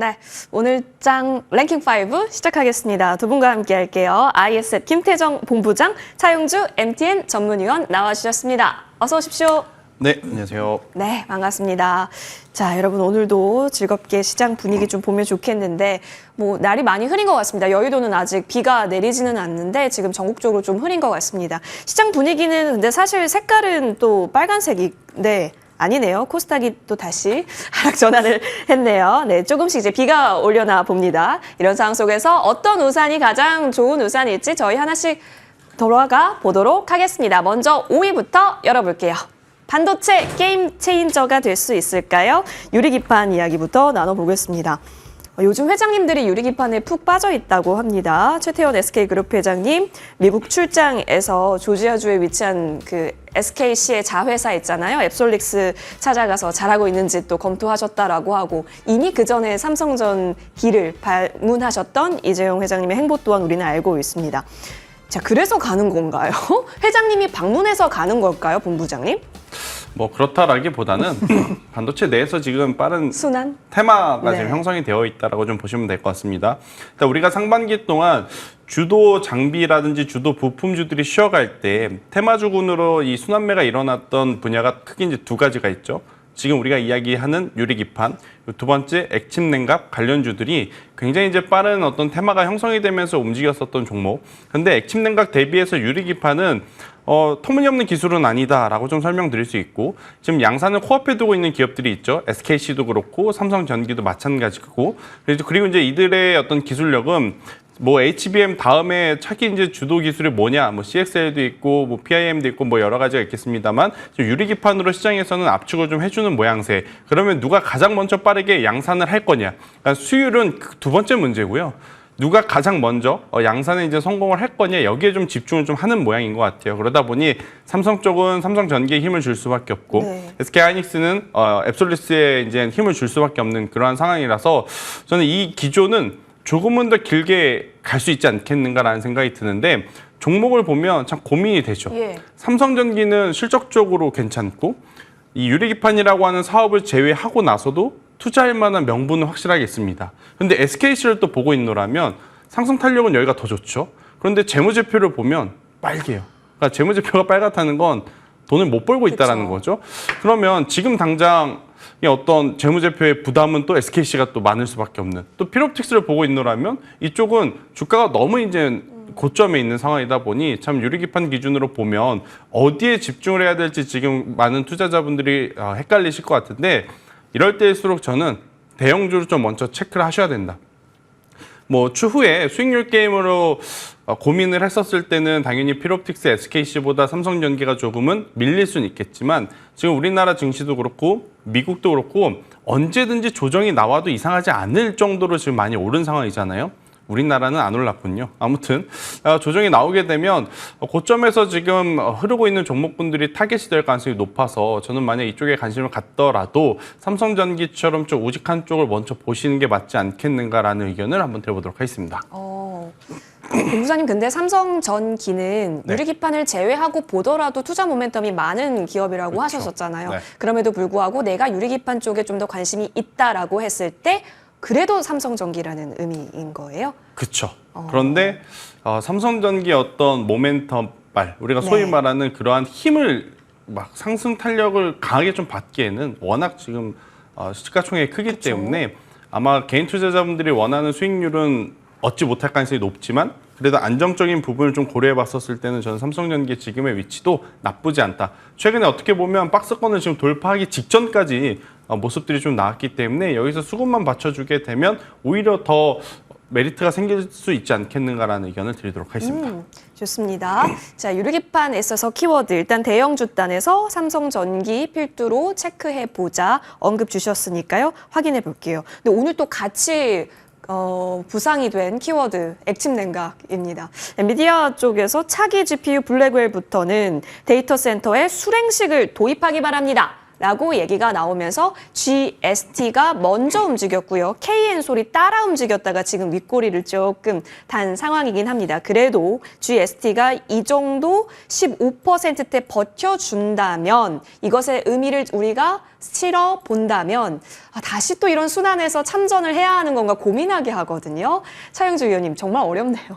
네, 오늘 장 랭킹 5 시작하겠습니다. 두 분과 함께 할게요. IS앳 김태정 본부장, 차용주 MTN 전문위원 나와주셨습니다. 어서 오십시오. 네, 안녕하세요. 네, 반갑습니다. 자, 여러분 오늘도 즐겁게 시장 분위기 좀 보면 좋겠는데 날이 많이 흐린 것 같습니다. 여의도는 아직 비가 내리지는 않는데 지금 전국적으로 좀 흐린 것 같습니다. 시장 분위기는 근데 사실 색깔은 또 빨간색인데 아니네요. 코스닥이 또 다시 하락 전환을 했네요. 네, 조금씩 이제 비가 올려나 봅니다. 이런 상황 속에서 어떤 우산이 가장 좋은 우산일지 저희 하나씩 돌아가 보도록 하겠습니다. 먼저 5위부터 열어볼게요. 반도체 게임 체인저가 될 수 있을까요? 유리기판 이야기부터 나눠보겠습니다. 요즘 회장님들이 유리기판에 푹 빠져 있다고 합니다. 최태원 SK그룹 회장님, 미국 출장에서 조지아주에 위치한 그 SKC의 자회사 있잖아요. 앱솔릭스 찾아가서 잘하고 있는지 또 검토하셨다라고 하고 이미 그 전에 삼성전기를 방문하셨던 이재용 회장님의 행보 또한 우리는 알고 있습니다. 자, 그래서 가는 건가요? 회장님이 방문해서 가는 걸까요, 본부장님? 뭐 그렇다라기보다는 반도체 내에서 지금 빠른 순환? 테마가 네. 지금 형성이 되어 있다라고 좀 보시면 될 것 같습니다. 일단 우리가 상반기 동안 주도 장비라든지 주도 부품주들이 쉬어갈 때 테마주군으로 이 순환매가 일어났던 분야가 크게 이제 두 가지가 있죠. 지금 우리가 이야기하는 유리기판, 두 번째 액침 냉각 관련주들이 굉장히 이제 빠른 어떤 테마가 형성이 되면서 움직였었던 종목. 근데 액침 냉각 대비해서 유리기판은 터무니없는 기술은 아니다라고 좀 설명드릴 수 있고 지금 양산을 코앞에 두고 있는 기업들이 있죠. SKC도 그렇고 삼성전기도 마찬가지고 그리고 이제 이들의 어떤 기술력은 뭐 HBM 다음에 차기 이제 주도 기술이 뭐냐, 뭐 CXL도 있고, 뭐 PIM도 있고, 뭐 여러 가지가 있겠습니다만 유리기판으로 시장에서는 압축을 좀 해주는 모양새. 그러면 누가 가장 먼저 빠르게 양산을 할 거냐? 그러니까 수율은 두 번째 문제고요. 누가 가장 먼저 양산에 이제 성공을 할 거냐 여기에 좀 집중을 좀 하는 모양인 것 같아요. 그러다 보니 삼성 쪽은 삼성전기에 힘을 줄 수밖에 없고 네. SK하이닉스는 앱솔루스에 이제 힘을 줄 수밖에 없는 그러한 상황이라서 저는 이 기조는 조금은 더 길게 갈 수 있지 않겠는가라는 생각이 드는데 종목을 보면 참 고민이 되죠. 예. 삼성전기는 실적적으로 괜찮고 이 유리기판이라고 하는 사업을 제외하고 나서도 투자할 만한 명분은 확실하게 있습니다. 그런데 SKC를 또 보고 있노라면 상승 탄력은 여기가 더 좋죠. 그런데 재무제표를 보면 빨개요. 그러니까 재무제표가 빨갛다는 건 돈을 못 벌고 있다는 거죠. 그러면 지금 당장 어떤 재무제표의 부담은 또 SKC가 또 많을 수밖에 없는. 또 필옵틱스를 보고 있노라면 이쪽은 주가가 너무 이제 고점에 있는 상황이다 보니 참 유리기판 기준으로 보면 어디에 집중을 해야 될지 지금 많은 투자자분들이 헷갈리실 것 같은데 이럴 때일수록 저는 대형주를 좀 먼저 체크를 하셔야 된다. 뭐 추후에 수익률 게임으로 고민을 했었을 때는 당연히 필옵틱스 SKC보다 삼성전기가 조금은 밀릴 수는 있겠지만 지금 우리나라 증시도 그렇고 미국도 그렇고 언제든지 조정이 나와도 이상하지 않을 정도로 지금 많이 오른 상황이잖아요. 우리나라는 안 올랐군요. 아무튼 조정이 나오게 되면 고점에서 지금 흐르고 있는 종목분들이 타겟이 될 가능성이 높아서 저는 만약 이쪽에 관심을 갖더라도 삼성전기처럼 좀 우직한 쪽을 먼저 보시는 게 맞지 않겠는가라는 의견을 한번 드려보도록 하겠습니다. 본부장님, 근데 삼성전기는 네. 유리기판을 제외하고 보더라도 투자 모멘텀이 많은 기업이라고 그렇죠. 하셨었잖아요. 네. 그럼에도 불구하고 내가 유리기판 쪽에 좀 더 관심이 있다라고 했을 때 그래도 삼성전기라는 의미인 거예요? 그렇죠. 그런데 삼성전기의 어떤 모멘텀발, 우리가 소위 네. 말하는 그러한 힘을 막 상승 탄력을 강하게 좀 받기에는 워낙 지금 시가총액이 크기 때문에 아마 개인 투자자분들이 원하는 수익률은 얻지 못할 가능성이 높지만 그래도 안정적인 부분을 좀 고려해 봤었을 때는 저는 삼성전기의 지금의 위치도 나쁘지 않다. 최근에 어떻게 보면 박스권을 지금 돌파하기 직전까지 모습들이 좀 나왔기 때문에 여기서 수급만 받쳐주게 되면 오히려 더 메리트가 생길 수 있지 않겠는가라는 의견을 드리도록 하겠습니다. 좋습니다. 자, 유리기판에 있어서 키워드 일단 대형주 단에서 삼성전기 필두로 체크해보자 언급 주셨으니까요. 확인해 볼게요. 근데 오늘 또 같이 부상이 된 키워드 액침 냉각입니다. 엔비디아 쪽에서 차기 GPU 블랙웰부터는 데이터 센터에 수랭식을 도입하기 바랍니다. 라고 얘기가 나오면서 GST가 먼저 움직였고요. KN솔이 따라 움직였다가 지금 윗꼬리를 조금 단 상황이긴 합니다. 그래도 GST가 이 정도 15%대 버텨준다면 이것의 의미를 우리가 실어 본다면 다시 또 이런 순환에서 참전을 해야 하는 건가 고민하게 하거든요. 차영주 의원님 정말 어렵네요.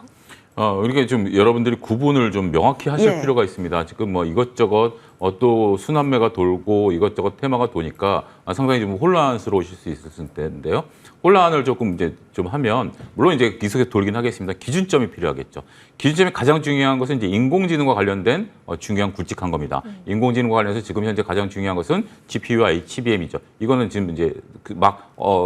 그러니까 좀 여러분들이 구분을 좀 명확히 하실 예. 필요가 있습니다. 지금 뭐 이것저것 또 순환매가 돌고 이것저것 테마가 도니까 상당히 좀 혼란스러우실 수 있을 텐데요. 혼란을 조금 이제 좀 하면 물론 이제 계속해서 돌긴 하겠습니다. 기준점이 필요하겠죠. 기준점이 가장 중요한 것은 이제 인공지능과 관련된 중요한 굵직한 겁니다. 인공지능과 관련해서 지금 현재 가장 중요한 것은 GPU와 HBM이죠. 이거는 지금 이제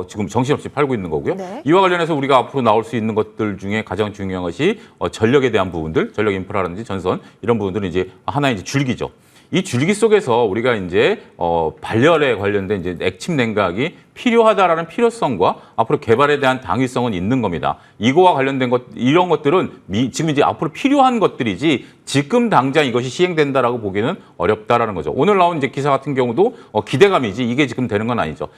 지금 정신없이 팔고 있는 거고요. 네. 이와 관련해서 우리가 앞으로 나올 수 있는 것들 중에 가장 중요한 것이 전력에 대한 부분들, 전력 인프라라든지 전선 이런 부분들은 이제 하나의 이제 줄기죠. 이 줄기 속에서 우리가 이제 발열에 관련된 이제 액침 냉각이 필요하다라는 필요성과 앞으로 개발에 대한 당위성은 있는 겁니다. 이거와 관련된 것 이런 것들은 지금 이제 앞으로 필요한 것들이지 지금 당장 이것이 시행된다라고 보기는 어렵다라는 거죠. 오늘 나온 이제 기사 같은 경우도 기대감이지 이게 지금 되는 건 아니죠.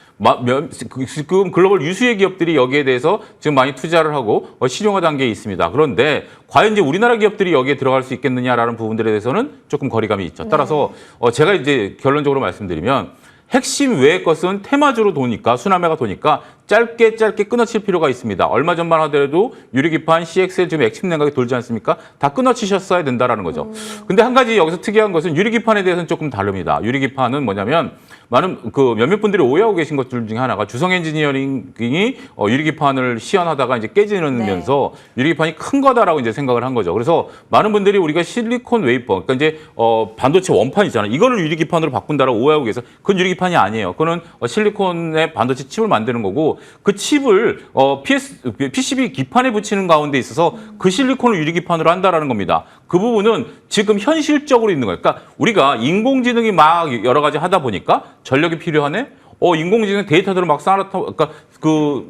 지금 글로벌 유수의 기업들이 여기에 대해서 지금 많이 투자를 하고 실용화 단계에 있습니다. 그런데 과연 이제 우리나라 기업들이 여기에 들어갈 수 있겠느냐라는 부분들에 대해서는 조금 거리감이 있죠. 따라서 제가 이제 결론적으로 말씀드리면 핵심 외의 것은 테마주로 도니까 순환매가 도니까 짧게 끊어칠 필요가 있습니다. 얼마 전만 하더라도 유리기판, CXL 지금 액침 냉각이 돌지 않습니까? 다 끊어치셨어야 된다라는 거죠. 근데 한 가지 여기서 특이한 것은 유리기판에 대해서는 조금 다릅니다. 유리기판은 뭐냐면 많은 몇몇 분들이 오해하고 계신 것들 중에 하나가 주성 엔지니어링이 유리기판을 시연하다가 이제 깨지면서 유리기판이 큰 거다라고 이제 생각을 한 거죠. 그래서 많은 분들이 우리가 실리콘 웨이퍼, 그러니까 이제 반도체 원판 있잖아요. 이거를 유리기판으로 바꾼다라고 오해하고 계세요. 그건 유리기판이 아니에요. 그거는 실리콘의 반도체 칩을 만드는 거고 그 칩을 PCB 기판에 붙이는 가운데 있어서 그 실리콘을 유리기판으로 한다라는 겁니다. 그 부분은 지금 현실적으로 있는 거예요. 그러니까 우리가 인공지능이 막 여러 가지 하다 보니까 전력이 필요하네. 인공지능 데이터들을 막 쌓아놓다, 그러니까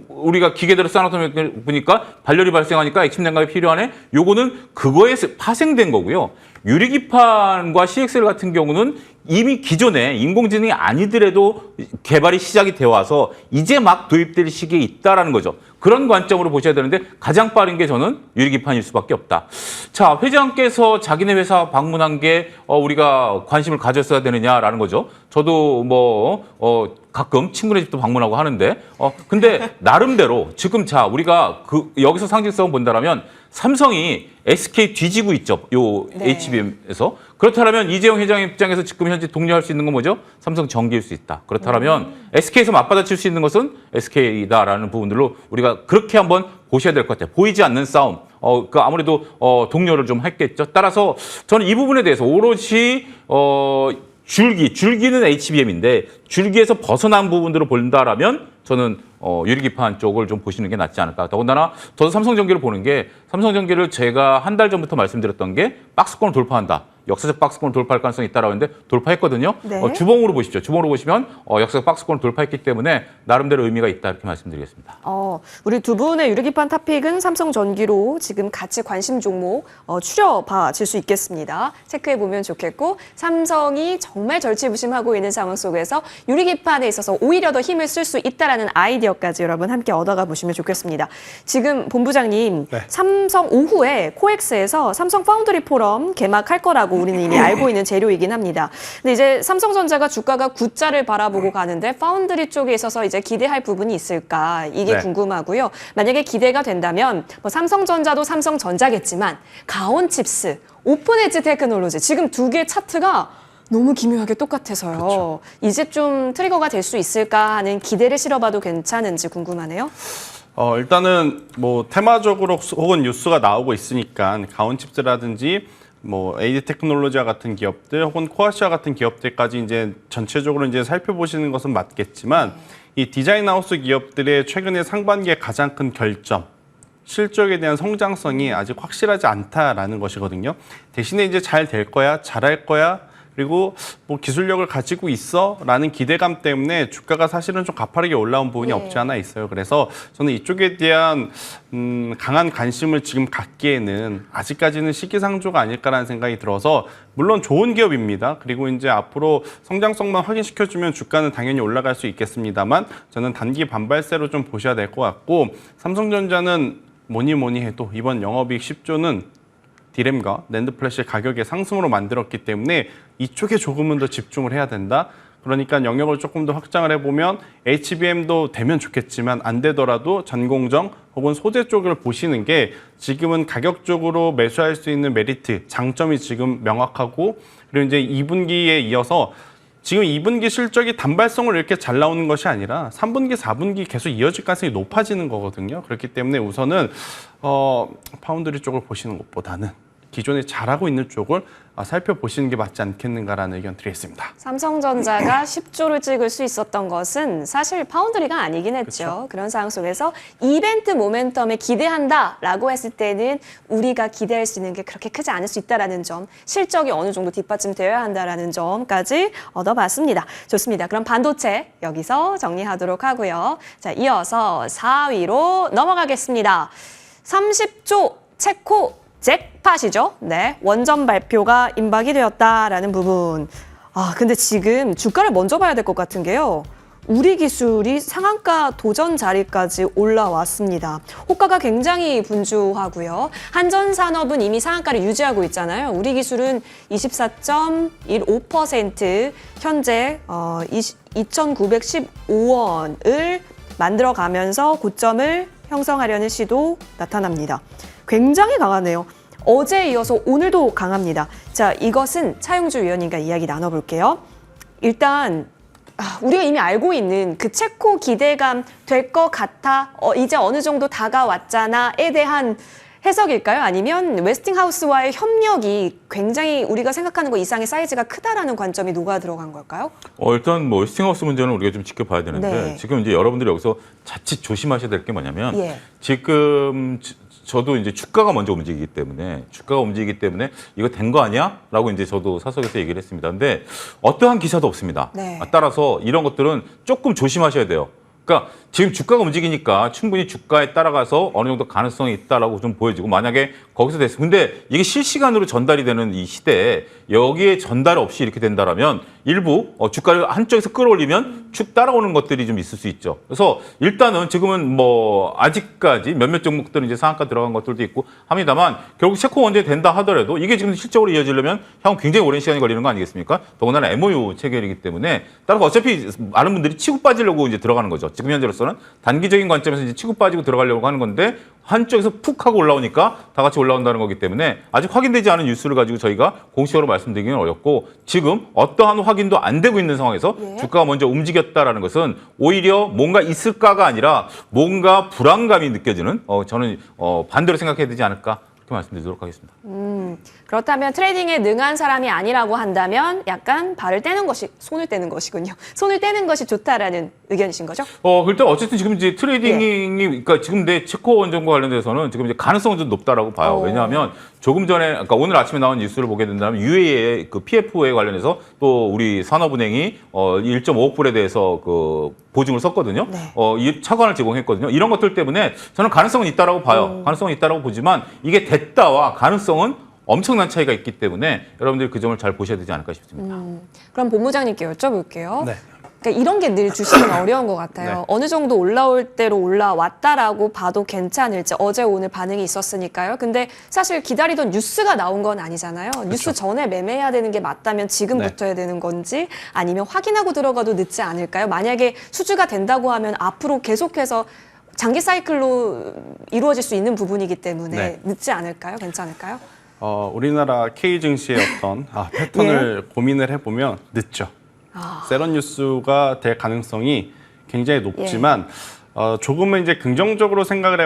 우리가 기계들을 쌓아놓다 보니까 발열이 발생하니까 액침 냉각이 필요하네. 요거는 그거에 파생된 거고요. 유리기판과 CXL 같은 경우는 이미 기존에 인공지능이 아니더라도 개발이 시작이 되어 와서 이제 막 도입될 시기에 있다라는 거죠. 그런 관점으로 보셔야 되는데 가장 빠른 게 저는 유리기판일 수밖에 없다. 자, 회장께서 자기네 회사 방문한 게 우리가 관심을 가졌어야 되느냐라는 거죠. 저도 가끔 친구네 집도 방문하고 하는데 근데 나름대로 지금 우리가 여기서 상징성을 본다라면 삼성이 SK 뒤지고 있죠. 네. HBM에서. 그렇다면 이재용 회장 입장에서 지금 현재 독려할 수 있는 건 뭐죠? 삼성 전기일 수 있다. 그렇다면 SK에서 맞받아칠 수 있는 것은 SK다라는 부분들로 우리가 그렇게 한번 보셔야 될 것 같아요. 보이지 않는 싸움. 아무래도 동료를 좀 했겠죠. 따라서 저는 이 부분에 대해서 오롯이 줄기는 HBM인데 줄기에서 벗어난 부분들을 본다라면 저는 유리기판 쪽을 좀 보시는 게 낫지 않을까. 더군다나 저도 삼성전기를 보는 게 삼성전기를 제가 한 달 전부터 말씀드렸던 게 박스권을 돌파한다. 역사적 박스권을 돌파할 가능성이 있다라고 했는데 돌파했거든요. 네. 주봉으로 보십시오. 주봉으로 보시면 역사적 박스권을 돌파했기 때문에 나름대로 의미가 있다 이렇게 말씀드리겠습니다. 우리 두 분의 유리기판 탑픽은 삼성전기로 지금 같이 관심 종목 추려봐질 수 있겠습니다. 체크해보면 좋겠고 삼성이 정말 절치부심하고 있는 상황 속에서 유리기판에 있어서 오히려 더 힘을 쓸 수 있다라는 아이디어까지 여러분 함께 얻어가 보시면 좋겠습니다. 지금 본부장님, 네. 삼성 오후에 코엑스에서 삼성 파운드리 포럼 개막할 거라고 우리는 이미 알고 있는 재료이긴 합니다. 근데 이제 삼성전자가 주가가 9자를 바라보고 가는데 파운드리 쪽에 있어서 이제 기대할 부분이 있을까 이게 네. 궁금하고요. 만약에 기대가 된다면 삼성전자도 삼성전자겠지만 가온칩스, 오픈엣지 테크놀로지 지금 두 개의 차트가 너무 기묘하게 똑같아서요. 그렇죠. 이제 좀 트리거가 될 수 있을까 하는 기대를 실어봐도 괜찮은지 궁금하네요. 일단은 테마적으로 혹은 뉴스가 나오고 있으니까 가온칩스라든지 AD 테크놀로지와 같은 기업들 혹은 코아시아 같은 기업들까지 이제 전체적으로 이제 살펴보시는 것은 맞겠지만 이 디자인 하우스 기업들의 최근에 상반기에 가장 큰 결점, 실적에 대한 성장성이 아직 확실하지 않다라는 것이거든요. 대신에 이제 잘 될 거야, 잘할 거야, 그리고 뭐 기술력을 가지고 있어라는 기대감 때문에 주가가 사실은 좀 가파르게 올라온 부분이 예. 없지 않아 있어요. 그래서 저는 이쪽에 대한 강한 관심을 지금 갖기에는 아직까지는 시기상조가 아닐까라는 생각이 들어서 물론 좋은 기업입니다. 그리고 이제 앞으로 성장성만 확인시켜주면 주가는 당연히 올라갈 수 있겠습니다만 저는 단기 반발세로 좀 보셔야 될 것 같고 삼성전자는 뭐니 해도 이번 영업이익 10조는 디램과 낸드 플래시 가격의 상승으로 만들었기 때문에 이쪽에 조금은 더 집중을 해야 된다. 그러니까 영역을 조금 더 확장을 해보면 HBM도 되면 좋겠지만 안 되더라도 전공정 혹은 소재 쪽을 보시는 게 지금은 가격적으로 매수할 수 있는 메리트, 장점이 지금 명확하고 그리고 이제 2분기에 이어서 지금 2분기 실적이 단발성으로 이렇게 잘 나오는 것이 아니라 3분기, 4분기 계속 이어질 가능성이 높아지는 거거든요. 그렇기 때문에 우선은 파운드리 쪽을 보시는 것보다는 기존에 잘하고 있는 쪽을 살펴보시는 게 맞지 않겠는가라는 의견 드리겠습니다. 삼성전자가 10조를 찍을 수 있었던 것은 사실 파운드리가 아니긴 했죠. 그렇죠. 그런 상황 속에서 이벤트 모멘텀에 기대한다라고 했을 때는 우리가 기대할 수 있는 게 그렇게 크지 않을 수 있다라는 점, 실적이 어느 정도 뒷받침되어야 한다라는 점까지 얻어봤습니다. 좋습니다. 그럼 반도체 여기서 정리하도록 하고요. 자, 이어서 4위로 넘어가겠습니다. 30조 체코 잭팟이죠. 네, 원전 발표가 임박이 되었다라는 부분. 근데 지금 주가를 먼저 봐야 될 것 같은 게요. 우리 기술이 상한가 도전 자리까지 올라왔습니다. 호가가 굉장히 분주하고요. 한전산업은 이미 상한가를 유지하고 있잖아요. 우리 기술은 24.15% 현재 2,915원을 만들어가면서 고점을 형성하려는 시도 나타납니다. 굉장히 강하네요. 어제에 이어서 오늘도 강합니다. 자, 이것은 차용주 위원님과 이야기 나눠볼게요. 일단 우리가 이미 알고 있는 그 체코 기대감 될 것 같아 이제 어느 정도 다가왔잖아에 대한 해석일까요? 아니면 웨스팅하우스와의 협력이 굉장히 우리가 생각하는 것 이상의 사이즈가 크다라는 관점이 녹아 들어간 걸까요? 일단 뭐 웨스팅하우스 문제는 우리가 좀 지켜봐야 되는데 네. 지금 이제 여러분들이 여기서 자칫 조심하셔야 될 게 뭐냐면 예. 지금 저도 이제 주가가 먼저 움직이기 때문에 이거 된 거 아니야? 라고 이제 저도 사석에서 얘기를 했습니다. 근데 어떠한 기사도 없습니다. 네. 따라서 이런 것들은 조금 조심하셔야 돼요. 그러니까 지금 주가가 움직이니까 충분히 주가에 따라가서 어느 정도 가능성이 있다라고 좀 보여지고 만약에 거기서 됐어. 근데 이게 실시간으로 전달이 되는 이 시대에 여기에 전달 없이 이렇게 된다라면 일부 주가를 한쪽에서 끌어올리면 쭉 따라오는 것들이 좀 있을 수 있죠. 그래서 일단은 지금은 뭐 아직까지 몇몇 종목들은 이제 상한가 들어간 것들도 있고 합니다만 결국 체코 원전이 된다 하더라도 이게 지금 실적으로 이어지려면 향후 굉장히 오랜 시간이 걸리는 거 아니겠습니까? 더군다나 MOU 체결이기 때문에 따라서 어차피 많은 분들이 치고 빠지려고 이제 들어가는 거죠. 지금 현재로서는 단기적인 관점에서 이제 치고 빠지고 들어가려고 하는 건데 한쪽에서 푹 하고 올라오니까 다 같이 올라온다는 거기 때문에 아직 확인되지 않은 뉴스를 가지고 저희가 공식적으로 말씀드리기는 어렵고 지금 어떠한 확인도 안 되고 있는 상황에서 예. 주가가 먼저 움직였다라는 것은 오히려 뭔가 있을까가 아니라 뭔가 불안감이 느껴지는 저는 반대로 생각해야 되지 않을까 그렇게 말씀드리도록 하겠습니다. 그렇다면 트레이딩에 능한 사람이 아니라고 한다면 약간 손을 떼는 것이군요. 손을 떼는 것이 좋다라는 의견이신 거죠? 일단 어쨌든 지금 이제 트레이딩이 그러니까 지금 내 체코 원전과 관련돼서는 지금 이제 가능성은 좀 높다라고 봐요. 왜냐하면 조금 전에 그러니까 오늘 아침에 나온 뉴스를 보게 된다면 UAE의 그 PF에 관련해서 또 우리 산업은행이 1.5억 불에 대해서 그 보증을 썼거든요. 네. 이 차관을 제공했거든요. 이런 것들 때문에 저는 가능성은 있다라고 봐요. 가능성은 있다라고 보지만 이게 됐다와 가능성은 엄청난 차이가 있기 때문에 여러분들이 그 점을 잘 보셔야 되지 않을까 싶습니다. 그럼 본부장님께 여쭤볼게요. 네. 그러니까 이런 게 늘 주시면 어려운 것 같아요. 네. 어느 정도 올라올 대로 올라왔다라고 봐도 괜찮을지 어제 오늘 반응이 있었으니까요. 근데 사실 기다리던 뉴스가 나온 건 아니잖아요. 뉴스 전에 매매해야 되는 게 맞다면 지금부터 해야 되는 건지 아니면 확인하고 들어가도 늦지 않을까요? 만약에 수주가 된다고 하면 앞으로 계속해서 장기 사이클로 이루어질 수 있는 부분이기 때문에 네. 늦지 않을까요? 괜찮을까요? 우리나라 K 증시의 어떤 패턴을 고민을 해보면 늦죠. 세런 뉴스가 될 가능성이 굉장히 높지만 조금은 이제 긍정적으로 생각을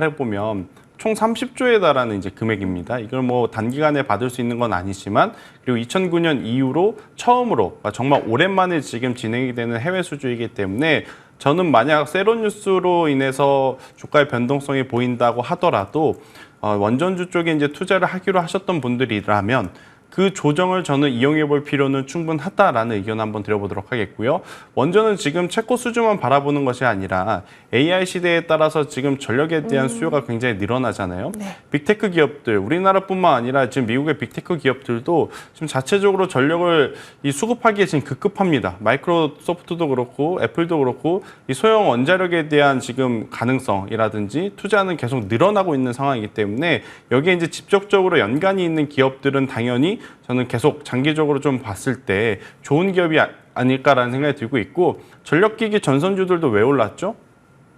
해보면 총 30조에 달하는 이제 금액입니다. 이걸 뭐 단기간에 받을 수 있는 건 아니지만 그리고 2009년 이후로 처음으로 정말 오랜만에 지금 진행이 되는 해외 수주이기 때문에 저는 만약 세런 뉴스로 인해서 주가의 변동성이 보인다고 하더라도 원전주 쪽에 이제 투자를 하기로 하셨던 분들이라면 그 조정을 저는 이용해 볼 필요는 충분하다라는 의견을 한번 드려보도록 하겠고요. 먼저는 지금 채권 수주만 바라보는 것이 아니라 AI 시대에 따라서 지금 전력에 대한 수요가 굉장히 늘어나잖아요. 네. 빅테크 기업들, 우리나라뿐만 아니라 지금 미국의 빅테크 기업들도 지금 자체적으로 전력을 수급하기에 지금 급급합니다. 마이크로소프트도 그렇고 애플도 그렇고 이 소형 원자력에 대한 지금 가능성이라든지 투자는 계속 늘어나고 있는 상황이기 때문에 여기에 이제 직접적으로 연관이 있는 기업들은 당연히 저는 계속 장기적으로 좀 봤을 때 좋은 기업이 아닐까라는 생각이 들고 있고, 전력기기 전선주들도 왜 올랐죠?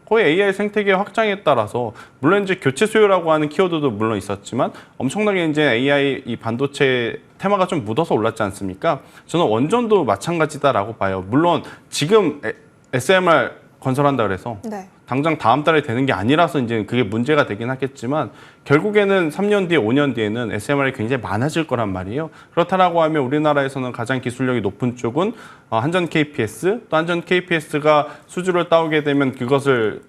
거의 AI 생태계 확장에 따라서 물론 이제 교체 수요라고 하는 키워드도 물론 있었지만 엄청나게 이제 AI 이 반도체 테마가 좀 묻어서 올랐지 않습니까? 저는 원전도 마찬가지다라고 봐요. 물론 지금 SMR 건설한다 그래서 네. 당장 다음 달에 되는 게 아니라서 이제 그게 문제가 되긴 하겠지만 결국에는 3년 뒤에 5년 뒤에는 SMR이 굉장히 많아질 거란 말이에요. 그렇다라고 하면 우리나라에서는 가장 기술력이 높은 쪽은 한전 KPS, 또 한전 KPS가 수주를 따오게 되면 그것을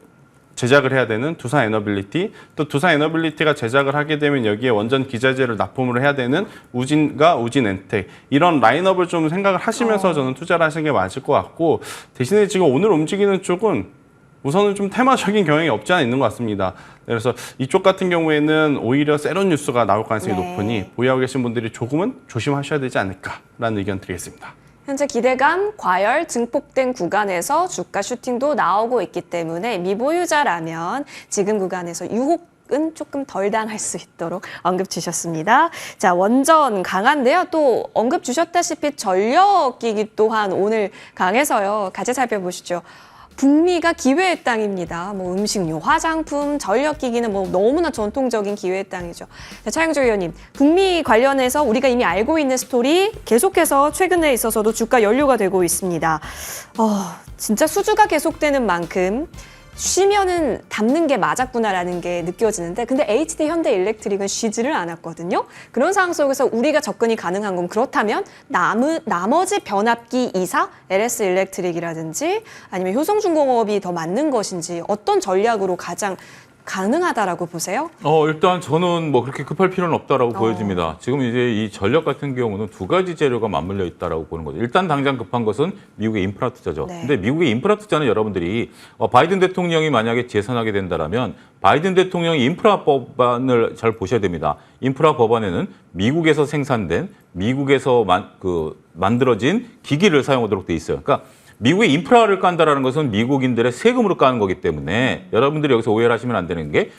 제작을 해야 되는 두산 에너빌리티, 또 두산 에너빌리티가 제작을 하게 되면 여기에 원전 기자재를 납품을 해야 되는 우진과 우진엔텍, 이런 라인업을 좀 생각을 하시면서 저는 투자를 하시는 게 맞을 것 같고, 대신에 지금 오늘 움직이는 쪽은 우선은 좀 테마적인 경향이 없지 않아 있는 것 같습니다. 그래서 이쪽 같은 경우에는 오히려 세런 뉴스가 나올 가능성이 네. 높으니 보유하고 계신 분들이 조금은 조심하셔야 되지 않을까라는 의견 드리겠습니다. 현재 기대감 과열 증폭된 구간에서 주가 슈팅도 나오고 있기 때문에 미보유자라면 지금 구간에서 유혹은 조금 덜 당할 수 있도록 언급 주셨습니다. 자, 원전 강한데요. 또 언급 주셨다시피 전력기기 또한 오늘 강해서요. 같이 살펴보시죠. 북미가 기회의 땅입니다. 뭐 음식료, 화장품, 전력기기는 뭐 너무나 전통적인 기회의 땅이죠. 자, 차영조 의원님, 북미 관련해서 우리가 이미 알고 있는 스토리 계속해서 최근에 있어서도 주가 연료가 되고 있습니다. 진짜 수주가 계속되는 만큼 쉬면은 담는 게 맞았구나라는 게 느껴지는데, 근데 HD 현대일렉트릭은 쉬지를 않았거든요. 그런 상황 속에서 우리가 접근이 가능한 건, 그렇다면 나머지 변압기 2사, LS 일렉트릭이라든지 아니면 효성중공업이 더 맞는 것인지, 어떤 전략으로 가장 가능하다라고 보세요? 일단 저는 뭐 그렇게 급할 필요는 없다라고 보여집니다. 지금 이제 이 전력 같은 경우는 두 가지 재료가 맞물려 있다라고 보는 거죠. 일단 당장 급한 것은 미국의 인프라 투자죠. 네. 근데 미국의 인프라 투자는 여러분들이 바이든 대통령이 만약에 재선하게 된다라면 바이든 대통령이 인프라 법안을 잘 보셔야 됩니다. 인프라 법안에는 미국에서 생산된, 미국에서 만들어진 기기를 사용하도록 돼 있어요. 그러니까 미국의 인프라를 깐다라는 것은 미국인들의 세금으로 까는 거기 때문에 여러분들이 여기서 오해를 하시면 안 되는 게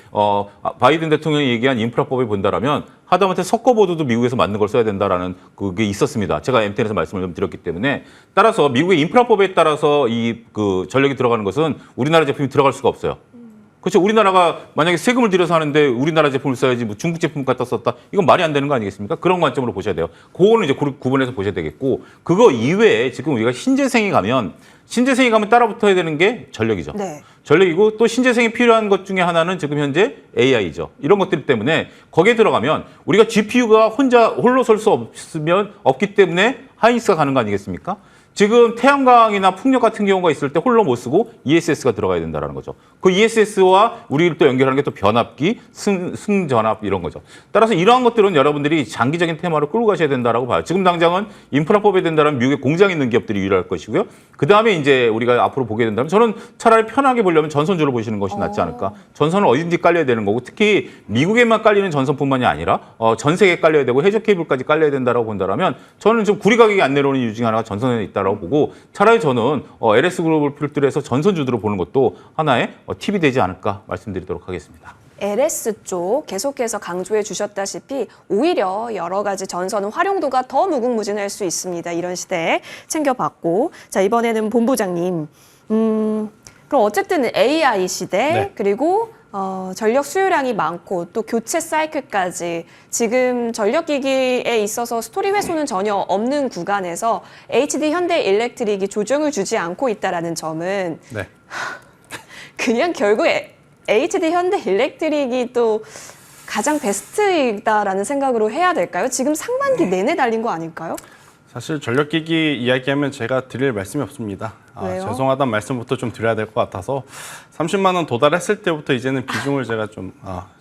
바이든 대통령이 얘기한 인프라법을 본다라면 하다못해 석고보드도 미국에서 만든 걸 써야 된다라는 그게 있었습니다. 제가 MTN에서 말씀을 좀 드렸기 때문에, 따라서 미국의 인프라법에 따라서 전력이 들어가는 것은 우리나라 제품이 들어갈 수가 없어요. 그렇죠. 우리나라가 만약에 세금을 들여서 하는데 우리나라 제품을 써야지 뭐 중국 제품 갖다 썼다, 이건 말이 안 되는 거 아니겠습니까? 그런 관점으로 보셔야 돼요. 그거는 이제 구분해서 보셔야 되겠고, 그거 이외에 지금 우리가 신재생이 가면 따라붙어야 되는 게 전력이죠. 네. 전력이고, 또 신재생이 필요한 것 중에 하나는 지금 현재 AI죠. 이런 것들 때문에 거기에 들어가면 우리가 GPU가 홀로 설 수 없기 때문에 하이닉스가 가는 거 아니겠습니까? 지금 태양광이나 풍력 같은 경우가 있을 때 홀로 못 쓰고 ESS가 들어가야 된다는 거죠. 그 ESS와 우리를 또 연결하는 게 또 변압기, 승전압 이런 거죠. 따라서 이러한 것들은 여러분들이 장기적인 테마로 끌고 가셔야 된다라고 봐요. 지금 당장은 인프라법에 된다면 미국에 공장이 있는 기업들이 유리할 것이고요. 그 다음에 이제 우리가 앞으로 보게 된다면 저는 차라리 편하게 보려면 전선주로 보시는 것이 낫지 않을까. 전선은 어딘지 깔려야 되는 거고, 특히 미국에만 깔리는 전선뿐만이 아니라 전 세계에 깔려야 되고 해저 케이블까지 깔려야 된다라고 본다면 저는 지금 구리 가격이 안 내려오는 이유 중에 하나가 전선에 있다라고 보고, 차라리 저는 LS 그룹을 필두로 전선주들로 보는 것도 하나의 팁이 되지 않을까 말씀드리도록 하겠습니다. LS 쪽 계속해서 강조해 주셨다시피 오히려 여러 가지 전선은 활용도가 더 무궁무진할 수 있습니다. 이런 시대에 챙겨봤고, 자, 이번에는 본부장님, 그럼 어쨌든 AI 시대, 네. 그리고 전력 수요량이 많고 또 교체 사이클까지 지금 전력기기에 있어서 스토리 회수는 전혀 없는 구간에서 HD 현대일렉트릭이 조정을 주지 않고 있다는 점은 네. 그냥 결국 HD 현대일렉트릭이 또 가장 베스트이다라는 생각으로 해야 될까요? 지금 상반기 내내 달린 거 아닐까요? 사실 전력기기 이야기하면 제가 드릴 말씀이 없습니다. 왜요? 죄송하다는 말씀부터 좀 드려야 될 것 같아서 30만 원 도달했을 때부터 이제는 비중을 제가 좀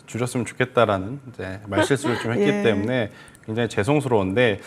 줄였으면 좋겠다라는 이제 말실수를 좀 했기 예. 때문에 굉장히 죄송스러운데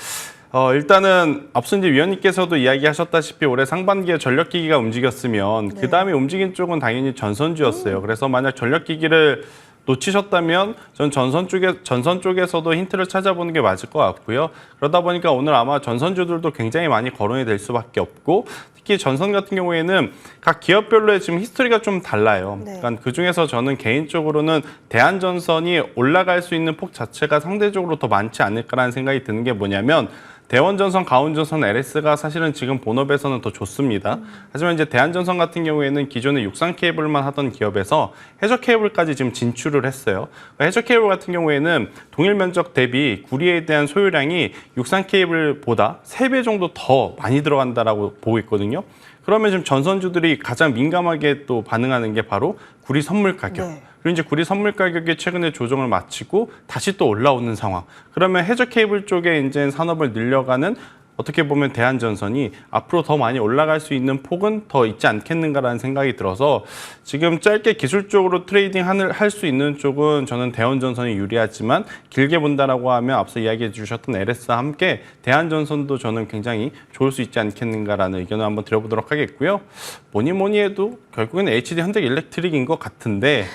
일단은 앞서 이제 위원님께서도 이야기하셨다시피 올해 상반기에 전력기기가 움직였으면 그 다음에 움직인 쪽은 당연히 전선주였어요. 그래서 만약 전력기기를 놓치셨다면 전 전선 쪽에서도 힌트를 찾아보는 게 맞을 것 같고요. 그러다 보니까 오늘 아마 전선주들도 굉장히 많이 거론이 될 수밖에 없고 특히 전선 같은 경우에는 각 기업별로의 지금 히스토리가 좀 달라요. 네. 그러니까 그중에서 저는 개인적으로는 대한전선이 올라갈 수 있는 폭 자체가 상대적으로 더 많지 않을까라는 생각이 드는 게 뭐냐면 대원전선, 가온전선, LS가 사실은 지금 본업에서는 더 좋습니다. 하지만 이제 대한전선 같은 경우에는 기존에 육상 케이블만 하던 기업에서 해저 케이블까지 지금 진출을 했어요. 해저 케이블 같은 경우에는 동일 면적 대비 구리에 대한 소유량이 육상 케이블보다 3배 정도 더 많이 들어간다라고 보고 있거든요. 그러면 지금 전선주들이 가장 민감하게 또 반응하는 게 바로 구리 선물 가격. 네. 그리고 이제 구리 선물 가격이 최근에 조정을 마치고 다시 또 올라오는 상황. 그러면 해저 케이블 쪽에 이제 산업을 늘려가는 어떻게 보면 대한전선이 앞으로 더 많이 올라갈 수 있는 폭은 더 있지 않겠는가라는 생각이 들어서 지금 짧게 기술적으로 트레이딩 할 수 있는 쪽은 저는 대원전선이 유리하지만 길게 본다라고 하면 앞서 이야기해 주셨던 LS와 함께 대한전선도 저는 굉장히 좋을 수 있지 않겠는가라는 의견을 한번 드려보도록 하겠고요. 뭐니 해도 결국에는 HD 현대 일렉트릭인 것 같은데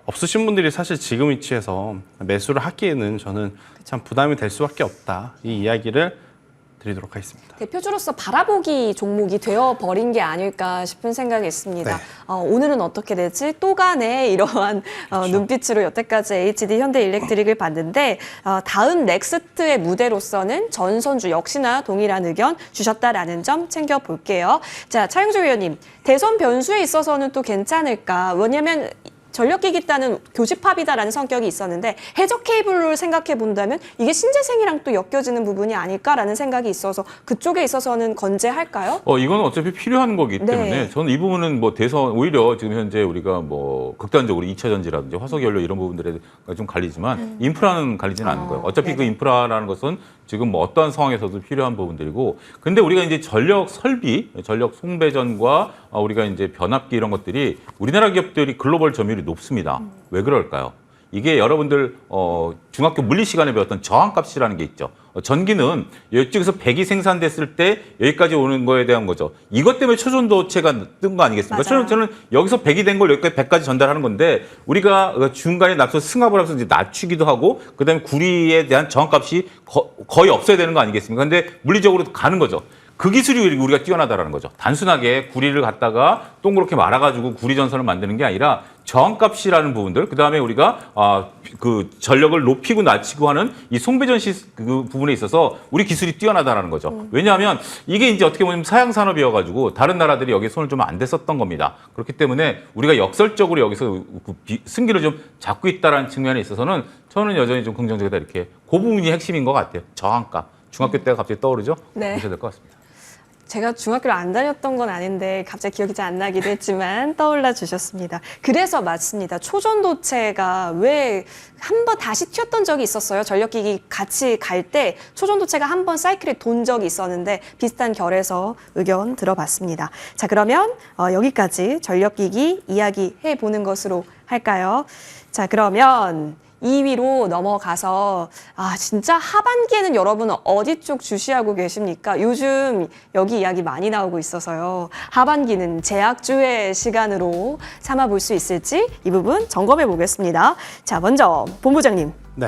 없으신 분들이 사실 지금 위치에서 매수를 하기에는 저는 참 부담이 될 수밖에 없다. 이 이야기를 드리도록 하겠습니다. 대표주로서 바라보기 종목이 되어버린 게 아닐까 싶은 생각이 있습니다. 네. 오늘은 어떻게 될지 또 간에 이러한 눈빛으로 여태까지 HD 현대일렉트릭을 봤는데 다음 넥스트의 무대로서는 전선주 역시나 동일한 의견 주셨다라는 점 챙겨볼게요. 자, 차영주 위원님, 대선 변수에 있어서는 또 괜찮을까? 왜냐하면 전력기기단은 교집합이다라는 성격이 있었는데 해저 케이블을 생각해 본다면 이게 신재생이랑 또 엮여지는 부분이 아닐까라는 생각이 있어서 그쪽에 있어서는 건재할까요? 이건 어차피 필요한 거기 때문에 네. 저는 이 부분은 뭐 대선 오히려 지금 현재 우리가 뭐 극단적으로 2차 전지라든지 화석연료 이런 부분들에 좀 갈리지만 인프라는 갈리지는 않는 거예요. 어차피 네네. 그 인프라라는 것은 지금 뭐 어떠한 상황에서도 필요한 부분들이고 근데 우리가 이제 전력 설비, 전력 송배전과 우리가 이제 변압기 이런 것들이 우리나라 기업들이 글로벌 점유율이 높습니다. 왜 그럴까요? 이게 여러분들 중학교 물리 시간에 배웠던 저항값이라는 게 있죠. 전기는 이쪽에서 100이 생산됐을 때 여기까지 오는 거에 대한 거죠. 이것 때문에 초전도체가 뜬 거 아니겠습니까? 맞아요. 초전도체는 여기서 100이 된 걸 여기까지 100까지 전달하는 건데 우리가 중간에 납서 승합을 해서 이제 낮추기도 하고 그다음에 구리에 대한 저항값이 거의 없어야 되는 거 아니겠습니까? 근데 물리적으로 가는 거죠. 그 기술이 우리가 뛰어나다라는 거죠. 단순하게 구리를 갖다가 동그랗게 말아가지고 구리 전선을 만드는 게 아니라 저항값이라는 부분들, 그 다음에 우리가 그 전력을 높이고 낮추고 하는 이 송배전 그 부분에 있어서 우리 기술이 뛰어나다라는 거죠. 왜냐하면 이게 이제 어떻게 보면 사양 산업이어가지고 다른 나라들이 여기에 손을 좀 안 댔었던 겁니다. 그렇기 때문에 우리가 역설적으로 여기서 승기를 좀 잡고 있다라는 측면에 있어서는 저는 여전히 좀 긍정적이다 이렇게 그 부분이 핵심인 것 같아요. 저항값. 중학교 때가 갑자기 떠오르죠? 네. 보셔야 될 것 같습니다. 제가 중학교를 안 다녔던 건 아닌데 갑자기 기억이 잘 안 나기도 했지만 떠올라 주셨습니다. 그래서 맞습니다. 초전도체가 왜 한 번 다시 튀었던 적이 있었어요. 전력기기 같이 갈 때 초전도체가 한 번 사이클에 돈 적이 있었는데 비슷한 결에서 의견 들어봤습니다. 자, 그러면 여기까지 전력기기 이야기해 보는 것으로 할까요? 자, 그러면 2위로 넘어가서 진짜 하반기에는 여러분 어디 쪽 주시하고 계십니까? 요즘 여기 이야기 많이 나오고 있어서요. 하반기는 제약주의 시간으로 삼아볼 수 있을지 이 부분 점검해 보겠습니다. 자, 먼저 본부장님. 네.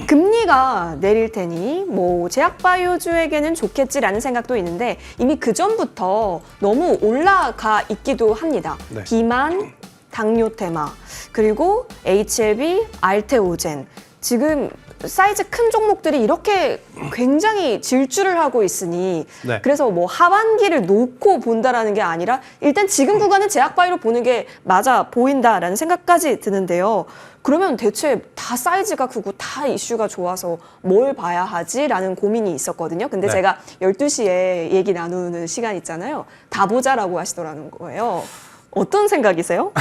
금리가 내릴 테니 뭐 제약바이오주에게는 좋겠지라는 생각도 있는데 이미 그 전부터 너무 올라가 있기도 합니다. 네. 비만, 당뇨 테마, 그리고 HLB, 알테오젠. 지금 사이즈 큰 종목들이 이렇게 굉장히 질주를 하고 있으니 네. 그래서 뭐 하반기를 놓고 본다라는 게 아니라 일단 지금 구간은 제약바이오로 보는 게 맞아 보인다라는 생각까지 드는데요. 그러면 대체 다 사이즈가 크고 다 이슈가 좋아서 뭘 봐야 하지라는 고민이 있었거든요. 근데 네. 제가 12시에 얘기 나누는 시간 있잖아요. 다 보자라고 하시더라는 거예요. 어떤 생각이세요?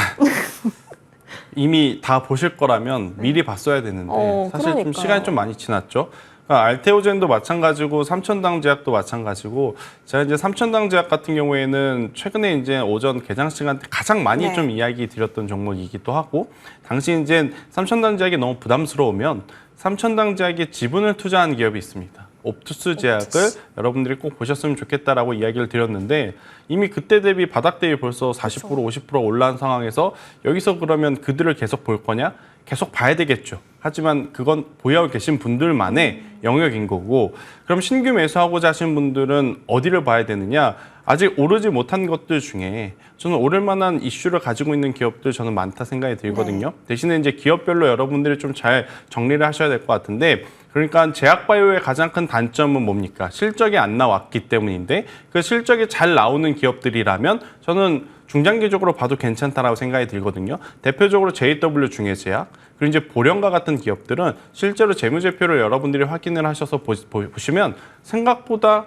이미 다 보실 거라면 미리 봤어야 되는데 사실 좀 그러니까요. 시간이 좀 많이 지났죠. 그러니까 알테오젠도 마찬가지고 삼천당 제약도 마찬가지고 제가 이제 삼천당 제약 같은 경우에는 최근에 이제 오전 개장 시간 때 가장 많이 네. 좀 이야기 드렸던 종목이기도 하고 당시 이제 삼천당 제약이 너무 부담스러우면 삼천당 제약에 지분을 투자한 기업이 있습니다. 옵투스 제약을 여러분들이 꼭 보셨으면 좋겠다라고 이야기를 드렸는데 이미 그때 대비 바닥 대비 벌써 40% 50% 올라온 상황에서 여기서 그러면 그들을 계속 볼 거냐? 계속 봐야 되겠죠. 하지만 그건 보유하고 계신 분들만의 영역인 거고 그럼 신규 매수하고자 하신 분들은 어디를 봐야 되느냐? 아직 오르지 못한 것들 중에 저는 오를 만한 이슈를 가지고 있는 기업들 저는 많다 생각이 들거든요. 대신에 이제 기업별로 여러분들이 좀 잘 정리를 하셔야 될 것 같은데 그러니까 제약바이오의 가장 큰 단점은 뭡니까? 실적이 안 나왔기 때문인데 그 실적이 잘 나오는 기업들이라면 저는 중장기적으로 봐도 괜찮다라고 생각이 들거든요. 대표적으로 JW 중해제약 그리고 이제 보령과 같은 기업들은 실제로 재무제표를 여러분들이 확인을 하셔서 보시면 생각보다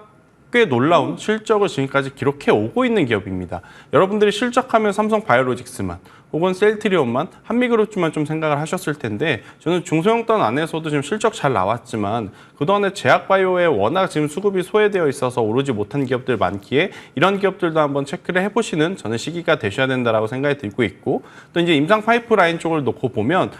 꽤 놀라운 실적을 지금까지 기록해 오고 있는 기업입니다. 여러분들이 실적하면 삼성바이오로직스만 혹은 셀트리온만 한미그룹주만 좀 생각을 하셨을 텐데 저는 중소형단 안에서도 지금 실적 잘 나왔지만 그동안에 제약바이오에 워낙 지금 수급이 소외되어 있어서 오르지 못한 기업들 많기에 이런 기업들도 한번 체크를 해보시는 저는 시기가 되셔야 된다라고 생각이 들고 있고 또 이제 임상 파이프라인 쪽을 놓고 보면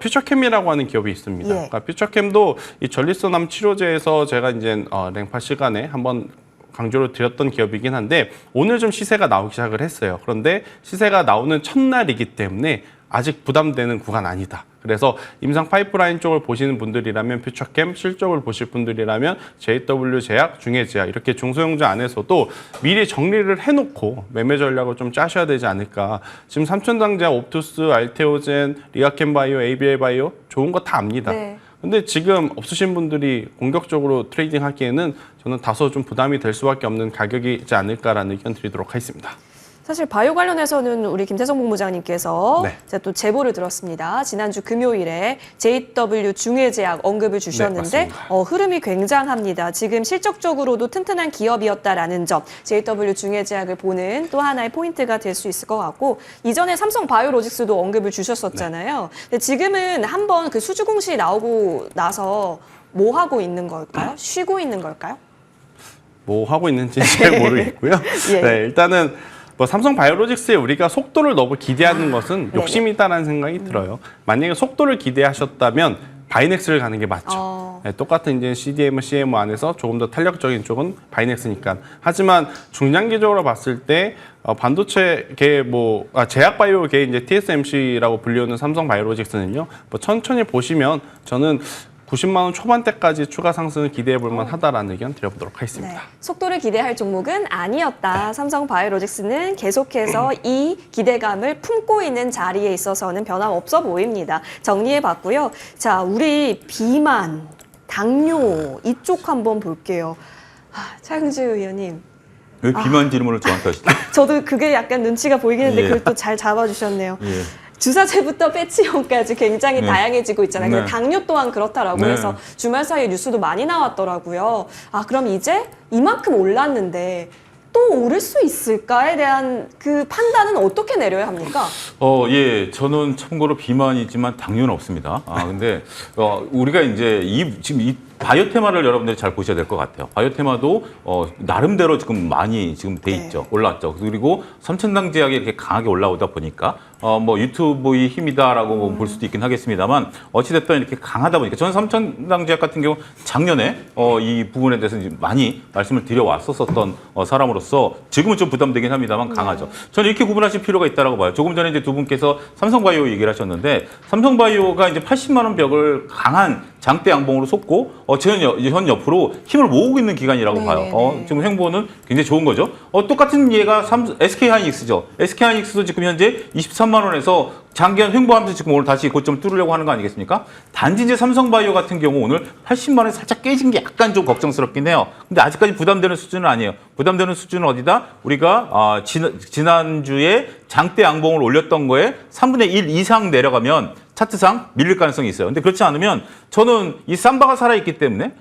퓨처캠이라고 하는 기업이 있습니다. 그러니까 퓨처캠도 이 전립선암 치료제에서 제가 이제 랭파 시간에 한번 강조를 드렸던 기업이긴 한데 오늘 좀 시세가 나오기 시작을 했어요. 그런데 시세가 나오는 첫날이기 때문에 아직 부담되는 구간 아니다. 그래서 임상 파이프라인 쪽을 보시는 분들이라면 퓨처캠, 실적을 보실 분들이라면 JW 제약, 중해제약 이렇게 중소형주 안에서도 미리 정리를 해놓고 매매 전략을 좀 짜셔야 되지 않을까. 지금 삼천당 제약, 옵투스, 알테오젠, 리아캠바이오, ABL바이오 좋은 거 다 압니다. 네. 근데 지금 없으신 분들이 공격적으로 트레이딩 하기에는 저는 다소 좀 부담이 될 수밖에 없는 가격이지 않을까라는 의견 드리도록 하겠습니다. 사실 바이오 관련해서는 우리 김태성 본부장님께서 네. 제가 또 제보를 들었습니다. 지난주 금요일에 JW 중해제약 언급을 주셨는데 네, 흐름이 굉장합니다. 지금 실적적으로도 튼튼한 기업이었다라는 점, JW 중해제약을 보는 또 하나의 포인트가 될 수 있을 것 같고 이전에 삼성바이오로직스도 언급을 주셨었잖아요. 근데 지금은 한번 그 수주 공시 나오고 나서 뭐 하고 있는 걸까요? 쉬고 있는 걸까요? 뭐 하고 있는지 잘 모르겠고요. 예. 네, 일단은 뭐 삼성바이오로직스에 우리가 속도를 너무 기대하는 것은 욕심이다라는 생각이 들어요. 만약에 속도를 기대하셨다면 바이넥스를 가는 게 맞죠. 네, 똑같은 이제 CDMO, CMO 안에서 조금 더 탄력적인 쪽은 바이넥스니까. 하지만 중장기적으로 봤을 때 반도체계 제약바이오계 이제 TSMC라고 불리우는 삼성바이오로직스는요. 뭐 천천히 보시면 저는 90만 원 초반대까지 추가 상승을 기대해 볼 만하다라는 의견 드려보도록 하겠습니다. 네. 속도를 기대할 종목은 아니었다. 삼성바이오로직스는 계속해서 이 기대감을 품고 있는 자리에 있어서는 변함없어 보입니다. 정리해봤고요. 자, 우리 비만, 당뇨 이쪽 한번 볼게요. 차영주 의원님. 왜 비만 질문을 저한테 하시죠? 저도 그게 약간 눈치가 보이긴 했는데 예. 그걸 또 잘 잡아주셨네요. 예. 주사제부터 패치형까지 굉장히 네. 다양해지고 있잖아요. 근데 네. 당뇨 또한 그렇다라고 네. 해서 주말 사이에 뉴스도 많이 나왔더라고요. 아, 그럼 이제 이만큼 올랐는데 또 오를 수 있을까에 대한 그 판단은 어떻게 내려야 합니까? 예, 저는 참고로 비만이지만 당뇨는 없습니다. 근데 우리가 이제 지금 이 바이오 테마를 여러분들이 잘 보셔야 될 것 같아요. 바이오 테마도 나름대로 지금 많이 지금 돼 있죠. 올랐죠. 그리고 삼천당 제약이 이렇게 강하게 올라오다 보니까 뭐 유튜브의 힘이다라고 볼 수도 있긴 하겠습니다만 어찌됐든 이렇게 강하다 보니까 저는 삼천당 제약 같은 경우 작년에 이 부분에 대해서 이제 많이 말씀을 드려왔었던 사람으로서 지금은 좀 부담되긴 합니다만 강하죠. 저는 이렇게 구분하실 필요가 있다고 봐요. 조금 전에 이제 두 분께서 삼성바이오 얘기를 하셨는데 삼성바이오가 이제 80만 원 벽을 강한 장대 양봉으로 솟고 현 옆으로 힘을 모으고 있는 기간이라고 봐요. 지금 행보는 굉장히 좋은 거죠. 똑같은 예가 SK하이닉스죠. SK하이닉스도 지금 현재 23만 원에서 장기간 횡보하면서 지금 오늘 다시 고점을 뚫으려고 하는 거 아니겠습니까? 단지 이제 삼성바이오 같은 경우 오늘 80만 원에 살짝 깨진 게 약간 좀 걱정스럽긴 해요. 근데 아직까지 부담되는 수준은 아니에요. 부담되는 수준은 어디다? 우리가 지난주에 장대 양봉을 올렸던 거에 3분의 1 이상 내려가면 차트상 밀릴 가능성이 있어요. 근데 그렇지 않으면 저는 이 삼바가 살아있기 때문에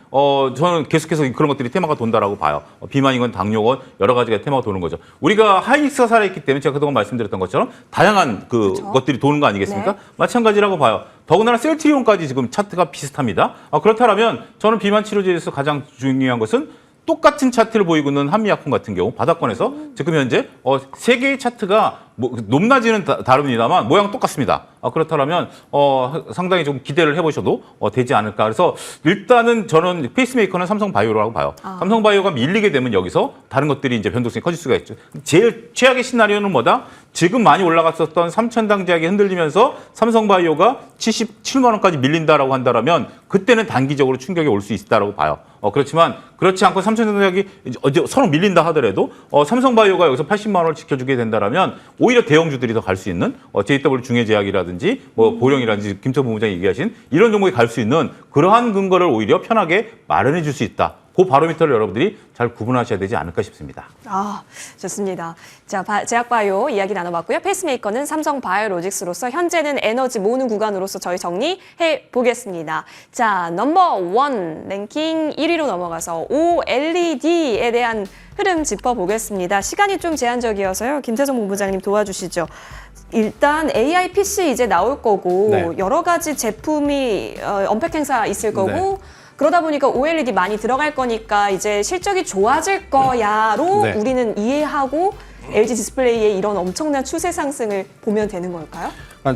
저는 계속해서 그런 것들이 테마가 돈다라고 봐요. 비만이건 당뇨건 여러 가지가 테마가 도는 거죠. 우리가 하이닉스가 살아있기 때문에 제가 그동안 말씀드렸던 것처럼 다양한 것들이 도는 거 아니겠습니까? 네. 마찬가지라고 봐요. 더군다나 셀트리온까지 지금 차트가 비슷합니다. 그렇다면 저는 비만 치료제에서 가장 중요한 것은 똑같은 차트를 보이고 있는 한미약품 같은 경우 바닥권에서 지금 현재 세 개의 차트가 뭐 높낮이는 다릅니다만 모양 똑같습니다. 그렇다면 상당히 좀 기대를 해보셔도 되지 않을까. 그래서 일단은 저는 페이스메이커는 삼성바이오라고 봐요. 삼성바이오가 밀리게 되면 여기서 다른 것들이 이제 변동성이 커질 수가 있죠. 제일 최악의 시나리오는 뭐다? 지금 많이 올라갔었던 3,000당 제약이 흔들리면서 삼성바이오가 77만 원까지 밀린다라고 한다면 그때는 단기적으로 충격이 올 수 있다라고 봐요. 그렇지만 그렇지 않고 3,000당 제약이 서로 밀린다 하더라도 삼성바이오가 여기서 80만 원을 지켜주게 된다라면 오히려 대형주들이 더 갈 수 있는 JW 중해제약이라든지 뭐 보령이라든지 김철 본부장이 얘기하신 이런 종목에 갈 수 있는 그러한 근거를 오히려 편하게 마련해 줄 수 있다. 그 바로미터를 여러분들이 잘 구분하셔야 되지 않을까 싶습니다. 좋습니다. 자, 제약바이오 이야기 나눠봤고요. 페이스메이커는 삼성바이오로직스로서 현재는 에너지 모으는 구간으로서 저희 정리해 보겠습니다. 자, 넘버 원 랭킹 1위로 넘어가서 OLED에 대한 흐름 짚어보겠습니다. 시간이 좀 제한적이어서요. 김태성 본부장님 도와주시죠. 일단 AI PC 이제 나올 거고 네. 여러 가지 제품이 언팩 행사 있을 거고 네. 그러다 보니까 OLED 많이 들어갈 거니까 이제 실적이 좋아질 거야로 네. 우리는 이해하고 LG 디스플레이의 이런 엄청난 추세 상승을 보면 되는 걸까요?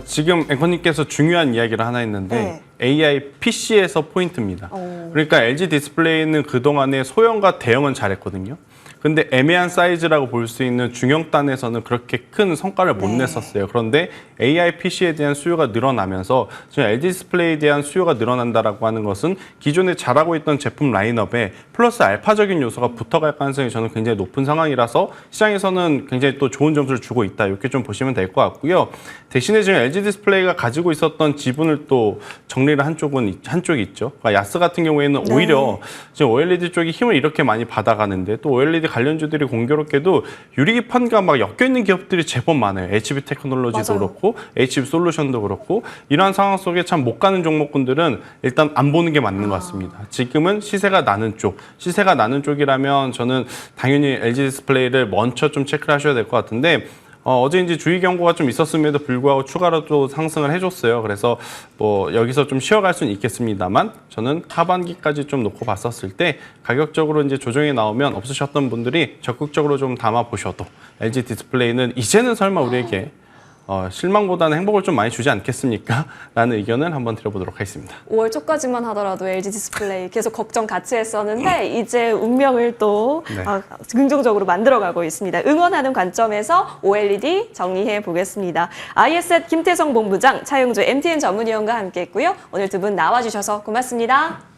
지금 앵커님께서 중요한 이야기를 하나 했는데 AI PC에서 포인트입니다. 그러니까 LG 디스플레이는 그동안에 소형과 대형은 잘했거든요. 근데 애매한 사이즈라고 볼 수 있는 중형단에서는 그렇게 큰 성과를 못 냈었어요. 그런데 AI PC에 대한 수요가 늘어나면서 지금 LG 디스플레이에 대한 수요가 늘어난다라고 하는 것은 기존에 잘하고 있던 제품 라인업에 플러스 알파적인 요소가 붙어갈 가능성이 저는 굉장히 높은 상황이라서 시장에서는 굉장히 또 좋은 점수를 주고 있다. 이렇게 좀 보시면 될 것 같고요. 대신에 지금 LG 디스플레이가 가지고 있었던 지분을 또 정리를 한쪽이 있죠. 그러니까 야스 같은 경우에는 오히려 지금 OLED 쪽이 힘을 이렇게 많이 받아가는데 또 OLED 관련주들이 공교롭게도 유리기판과 막 엮여있는 기업들이 제법 많아요. HB 테크놀로지도 그렇고 HB 솔루션도 그렇고 이러한 상황 속에 참 못 가는 종목군들은 일단 안 보는 게 맞는 것 같습니다. 지금은 시세가 나는 쪽이라면 저는 당연히 LG 디스플레이를 먼저 좀 체크를 하셔야 될 것 같은데 어제 이제 주의 경고가 좀 있었음에도 불구하고 추가로 또 상승을 해줬어요. 그래서 뭐 여기서 좀 쉬어갈 수는 있겠습니다만 저는 하반기까지 좀 놓고 봤었을 때 가격적으로 이제 조정이 나오면 없으셨던 분들이 적극적으로 좀 담아 보셔도 LG 디스플레이는 이제는 설마 우리에게 실망보다는 행복을 좀 많이 주지 않겠습니까? 라는 의견을 한번 드려보도록 하겠습니다. 5월 초까지만 하더라도 LG 디스플레이 계속 걱정 같이 했었는데 이제 운명을 또 긍정적으로 만들어가고 있습니다. 응원하는 관점에서 OLED 정리해 보겠습니다. IS앳 김태성 본부장, 차용주 MTN 전문위원과 함께했고요. 오늘 두 분 나와주셔서 고맙습니다.